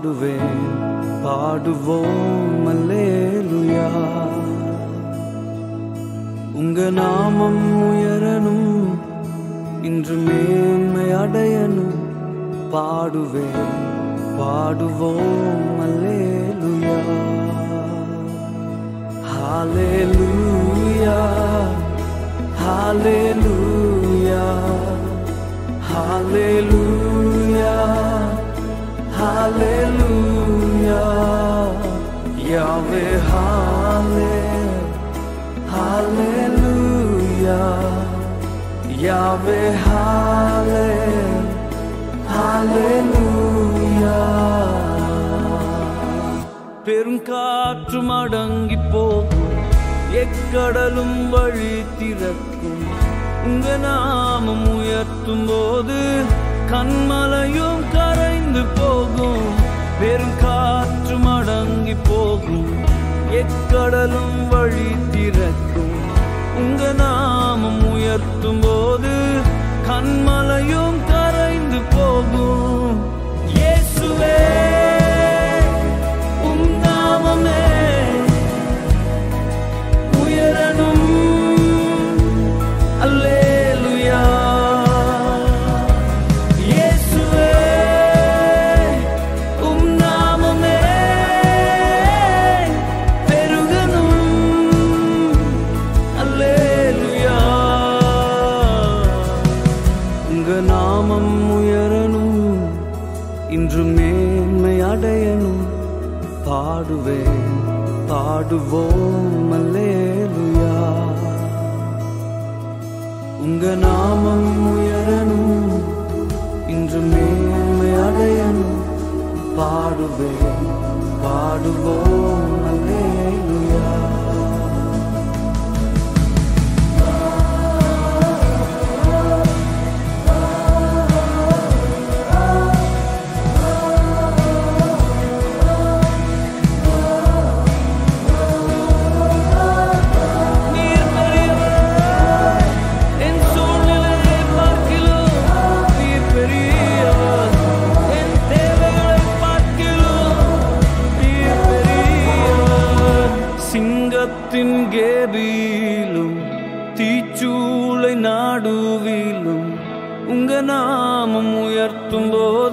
பாடுவேன் பாடுவோம் அல்லேலூயா. உங்க நாமம் உயரணும், இன்று மேன்மை அடையணும், பாடுவேன் பாடுவோம் அல்லேலூயா. ஹல்லேலூயா ஹல்லேலூயா ஹல்லேலூயா ஹல்லேலூயா. யாவே ஹல்லேலூயா யாவே ஹல்லேலூயா. பெருங்காற்றும் அடங்கி போகும், எக்கடலும் வழி திறக்கும். உங்க நாமம் உயர்த்தும் போது கண்மலையும் கரைந்து போகும். பெருங்காற்றும் அடங்கி போகும், எக்கடலும் வழி திறக்கும். உங்க நாமம் உயர்த்தும் போது கண்மலையும் கரைந்து போகும். இயேசுவே உம் நாமமே உயரணும், அல்லேலூயா. இயேசுவே உம் நாமமே பெருகணும், அல்லேலூயா. உங்க நாமம் உயரணும், இன்று மேன்மை அடையணும், பாடுவேன் பாடுவோம் அல்லேலூயா. உங்க நாமம் உயரணும், இன்று மேன்மை அடையணும், பாடுவேன் பாடுவோம் அல்லேலூயா. சிங்கத்தின் கேபிலும் தீச்சூளை நாடுவிலும் உங்க நாமம் உயர்த்தும் போது